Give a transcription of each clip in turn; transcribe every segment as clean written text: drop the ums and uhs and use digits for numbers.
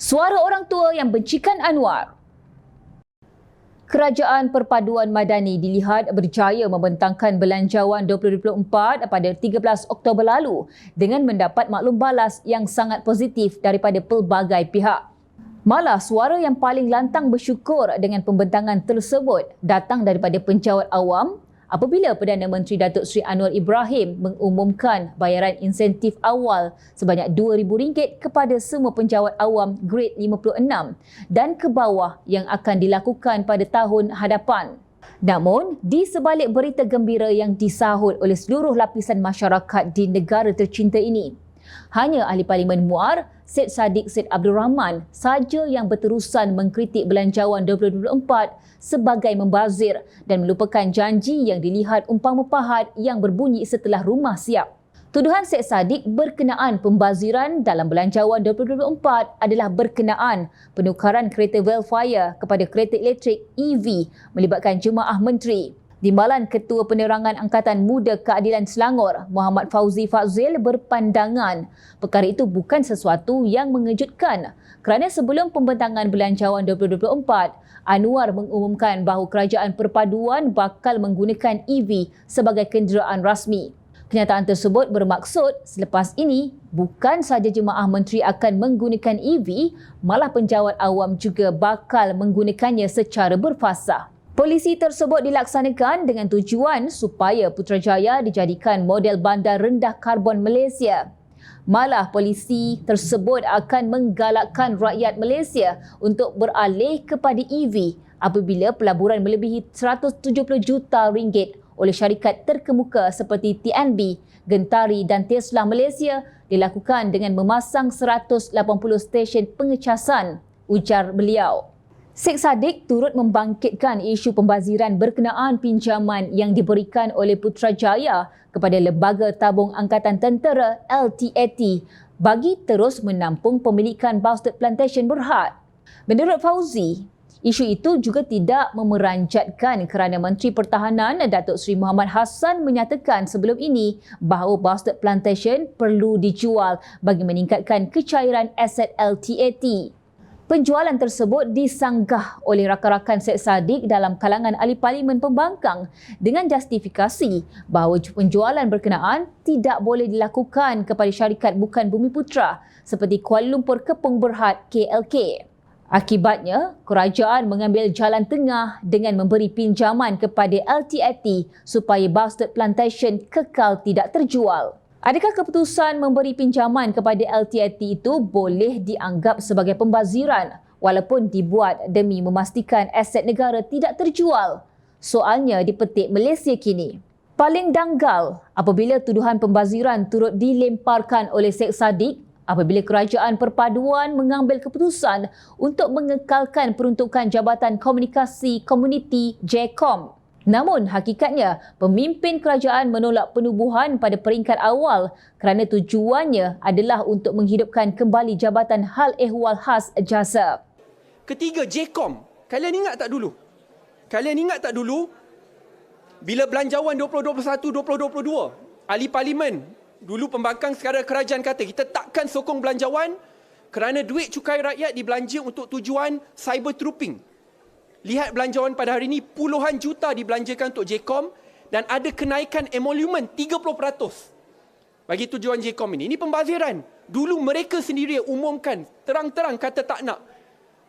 Suara orang tua yang bencikan Anwar. Kerajaan Perpaduan Madani dilihat berjaya membentangkan Belanjawan 2024 pada 13 Oktober lalu dengan mendapat maklum balas yang sangat positif daripada pelbagai pihak. Malah suara yang paling lantang bersyukur dengan pembentangan tersebut datang daripada penjawat awam apabila Perdana Menteri Datuk Seri Anwar Ibrahim mengumumkan bayaran insentif awal sebanyak RM2,000 kepada semua penjawat awam grade 56 dan ke bawah yang akan dilakukan pada tahun hadapan. Namun, di sebalik berita gembira yang disahut oleh seluruh lapisan masyarakat di negara tercinta ini, hanya Ahli Parlimen Muar, Syed Saddiq Syed Abdul Rahman sahaja yang berterusan mengkritik Belanjawan 2024 sebagai membazir dan melupakan janji yang dilihat umpama pahat yang berbunyi setelah rumah siap. Tuduhan Syed Saddiq berkenaan pembaziran dalam Belanjawan 2024 adalah berkenaan penukaran kereta welfare kepada kereta elektrik EV melibatkan jemaah menteri. Timbalan Ketua Penerangan Angkatan Muda Keadilan Selangor, Muhammad Fauzi Fazil berpandangan perkara itu bukan sesuatu yang mengejutkan kerana sebelum pembentangan Belanjawan 2024, Anwar mengumumkan bahawa Kerajaan Perpaduan bakal menggunakan EV sebagai kenderaan rasmi. Kenyataan tersebut bermaksud selepas ini bukan sahaja jemaah menteri akan menggunakan EV, malah penjawat awam juga bakal menggunakannya secara berfasah. Polisi tersebut dilaksanakan dengan tujuan supaya Putrajaya dijadikan model bandar rendah karbon Malaysia. Malah polisi tersebut akan menggalakkan rakyat Malaysia untuk beralih kepada EV apabila pelaburan melebihi 170 juta ringgit oleh syarikat terkemuka seperti TNB, Gentari dan Tesla Malaysia dilakukan dengan memasang 180 stesen pengecasan, ujar beliau. Syed Saddiq turut membangkitkan isu pembaziran berkenaan pinjaman yang diberikan oleh Putrajaya kepada Lembaga Tabung Angkatan Tentera LTAT bagi terus menampung pemilikan Bastard Plantation Berhad. Menurut Fauzi, isu itu juga tidak memeranjatkan kerana Menteri Pertahanan Datuk Seri Muhammad Hassan menyatakan sebelum ini bahawa Bastard Plantation perlu dijual bagi meningkatkan kecairan aset LTAT. Penjualan tersebut disanggah oleh rakan-rakan Syed Saddiq dalam kalangan ahli parlimen pembangkang dengan justifikasi bahawa penjualan berkenaan tidak boleh dilakukan kepada syarikat bukan Bumiputra seperti Kuala Lumpur Kepong Berhad KLK. Akibatnya, kerajaan mengambil jalan tengah dengan memberi pinjaman kepada LTAT supaya Bastard Plantation kekal tidak terjual. Adakah keputusan memberi pinjaman kepada LTAT itu boleh dianggap sebagai pembaziran walaupun dibuat demi memastikan aset negara tidak terjual? Soalnya dipetik Malaysia kini. Paling danggal apabila tuduhan pembaziran turut dilemparkan oleh Syed Saddiq apabila Kerajaan Perpaduan mengambil keputusan untuk mengekalkan peruntukan Jabatan Komunikasi Komuniti JKOM. Namun hakikatnya pemimpin kerajaan menolak penubuhan pada peringkat awal kerana tujuannya adalah untuk menghidupkan kembali Jabatan Hal Ehwal Khas Jasa. Ketiga, JKOM. Kalian ingat tak dulu? Bila Belanjawan 2021-2022, ahli parlimen, dulu pembangkang sekarang kerajaan kata kita takkan sokong belanjawan kerana duit cukai rakyat dibelanja untuk tujuan cyber trooping. Lihat belanjawan pada hari ini, puluhan juta dibelanjakan untuk JKOM dan ada kenaikan emolumen 30% bagi tujuan JKOM ini. Ini pembaziran. Dulu mereka sendiri umumkan, terang-terang kata tak nak.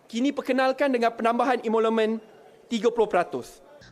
Kini perkenalkan dengan penambahan emolumen 30%.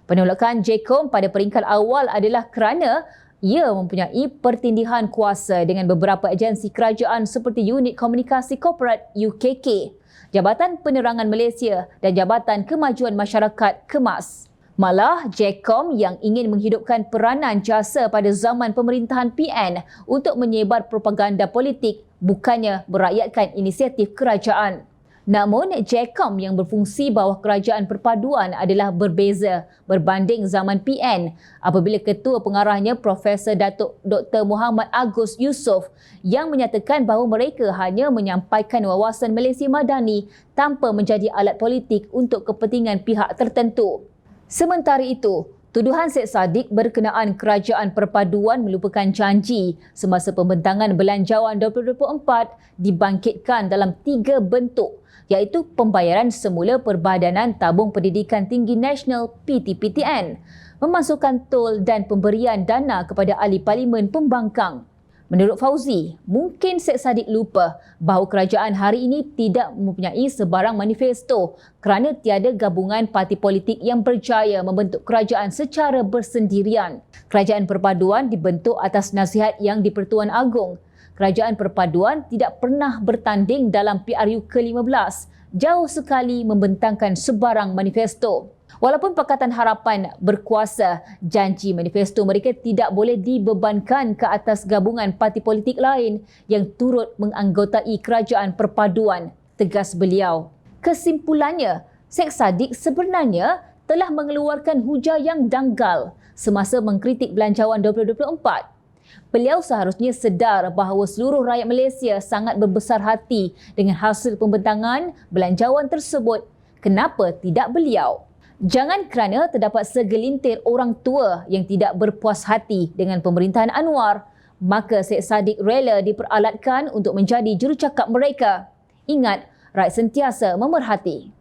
Penolakan JKOM pada peringkat awal adalah kerana ia mempunyai pertindihan kuasa dengan beberapa agensi kerajaan seperti Unit Komunikasi Korporat UKK, Jabatan Penerangan Malaysia dan Jabatan Kemajuan Masyarakat KEMAS. Malah, JKOM yang ingin menghidupkan peranan jasa pada zaman pemerintahan PN untuk menyebar propaganda politik bukannya merakyatkan inisiatif kerajaan. Namun, JKOM yang berfungsi bawah Kerajaan Perpaduan adalah berbeza berbanding zaman PN apabila Ketua Pengarahnya Profesor Datuk Dr. Muhammad Agus Yusof yang menyatakan bahawa mereka hanya menyampaikan wawasan Malaysia Madani tanpa menjadi alat politik untuk kepentingan pihak tertentu. Sementara itu, Tuduhan Syed Saddiq berkenaan Kerajaan Perpaduan melupakan janji semasa pembentangan Belanjawan 2024 dibangkitkan dalam 3 bentuk, iaitu pembayaran semula Perbadanan Tabung Pendidikan Tinggi Nasional PTPTN, memasukkan tol dan pemberian dana kepada ahli parlimen pembangkang. Menurut Fauzi, mungkin Syed Saddiq lupa bahawa kerajaan hari ini tidak mempunyai sebarang manifesto kerana tiada gabungan parti politik yang berjaya membentuk kerajaan secara bersendirian. Kerajaan Perpaduan dibentuk atas nasihat Yang di-Pertuan Agong. Kerajaan Perpaduan tidak pernah bertanding dalam PRU ke-15, jauh sekali membentangkan sebarang manifesto. Walaupun Pakatan Harapan berkuasa, janji manifesto mereka tidak boleh dibebankan ke atas gabungan parti politik lain yang turut menganggotai Kerajaan Perpaduan, tegas beliau. Kesimpulannya, Syed Saddiq sebenarnya telah mengeluarkan hujah yang danggal semasa mengkritik Belanjawan 2024. Beliau seharusnya sedar bahawa seluruh rakyat Malaysia sangat berbesar hati dengan hasil pembentangan Belanjawan tersebut. Kenapa tidak beliau? Jangan kerana terdapat segelintir orang tua yang tidak berpuas hati dengan pemerintahan Anwar, maka Syed Saddiq rela diperalatkan untuk menjadi jurucakap mereka. Ingat, rakyat sentiasa memerhati.